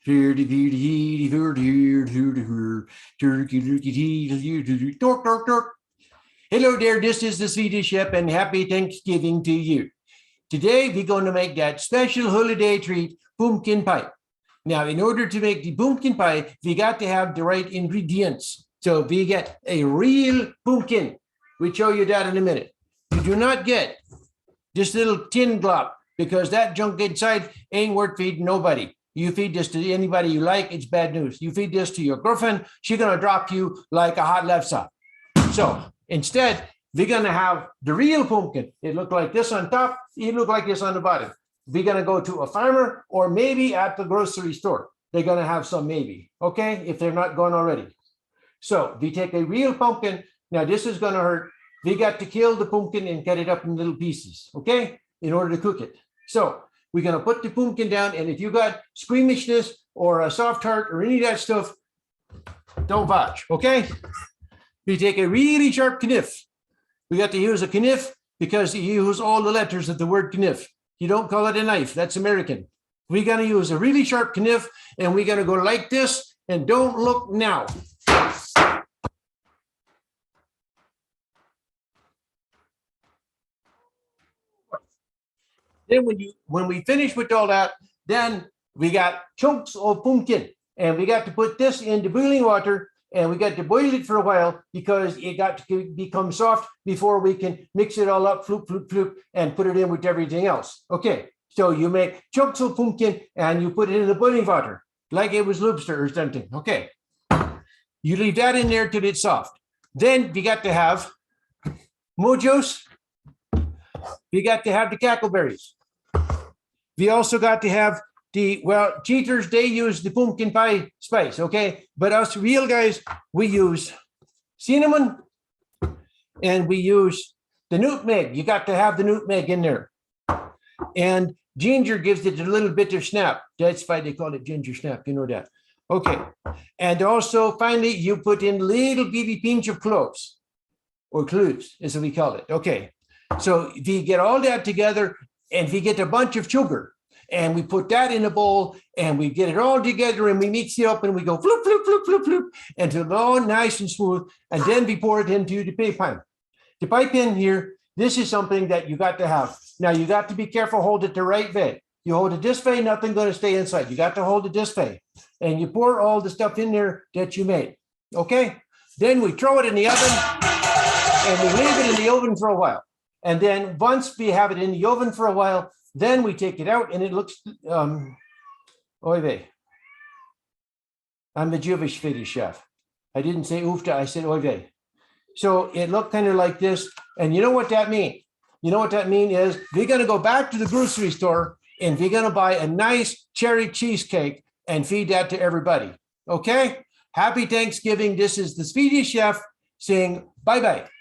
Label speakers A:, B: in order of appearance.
A: Hello there, this is the Swedish Chef and happy Thanksgiving to you. Today we're going to make that special holiday treat, Pümpkin Pîe. Now, in order to make the Pümpkin Pîe, we got to have the right ingredients. So we get a real pumpkin. We'll show you that in a minute. You do not get this little tin glop because that junk inside ain't worth feeding nobody. You feed this to anybody you like, it's bad news. You feed this to your girlfriend, she's going to drop you like a hot lefse. So instead, we're going to have the real pumpkin. It looked like this on top. It looked like this on the bottom. We're going to go to a farmer or maybe at the grocery store. They're going to have some maybe, okay, if they're not gone already. So we take a real pumpkin. Now this is going to hurt. We got to kill the pumpkin and cut it up in little pieces, okay, in order to cook it. So we're going to put the pumpkin down. And if you got squeamishness or a soft heart or any of that stuff, don't watch, okay? We take a really sharp knife. We got to use a knife because you use all the letters of the word knife. You don't call it a knife. That's American. We're going to use a really sharp knife and we're going to go like this and don't look now. Then when we finish with all that, then we got chunks of pumpkin and we got to put this into boiling water and we got to boil it for a while because it got to become soft before we can mix it all up, floop, floop, floop, and put it in with everything else. Okay, so you make chunks of pumpkin and you put it in the boiling water like it was lobster or something. Okay, you leave that in there till it's soft. Then we got to have mojos. We got to have the cackleberries. We also got to have the, well, cheaters, they use the pumpkin pie spice, okay? But us real guys, we use cinnamon and we use the nutmeg. You got to have the nutmeg in there. And ginger gives it a little bit of snap. That's why they call it ginger snap, you know that. Okay. And also, finally, you put in a little bitty pinch of cloves, or cloves, as we call it. Okay. So we get all that together and we get a bunch of sugar and we put that in a bowl and we get it all together and we mix it up and we go floop, floop, floop, floop, floop until it's all nice and smooth. And then we pour it into the pie pan. The pie pan here, this is something that you got to have. Now you got to be careful, hold it the right way. You hold it this way, nothing going to stay inside. You got to hold it this way. And you pour all the stuff in there that you made. Okay? Then we throw it in the oven and we leave it in the oven for a while. And then once we have it in the oven for a while, then we take it out and it looks, oy vey. I'm the Jewish Swedish chef. I didn't say oofta, I said oy vey. So it looked kind of like this. And you know what that means? You know what that means is we're going to go back to the grocery store and we're going to buy a nice cherry cheesecake and feed that to everybody. Okay? Happy Thanksgiving. This is the Swedish Chef saying bye-bye.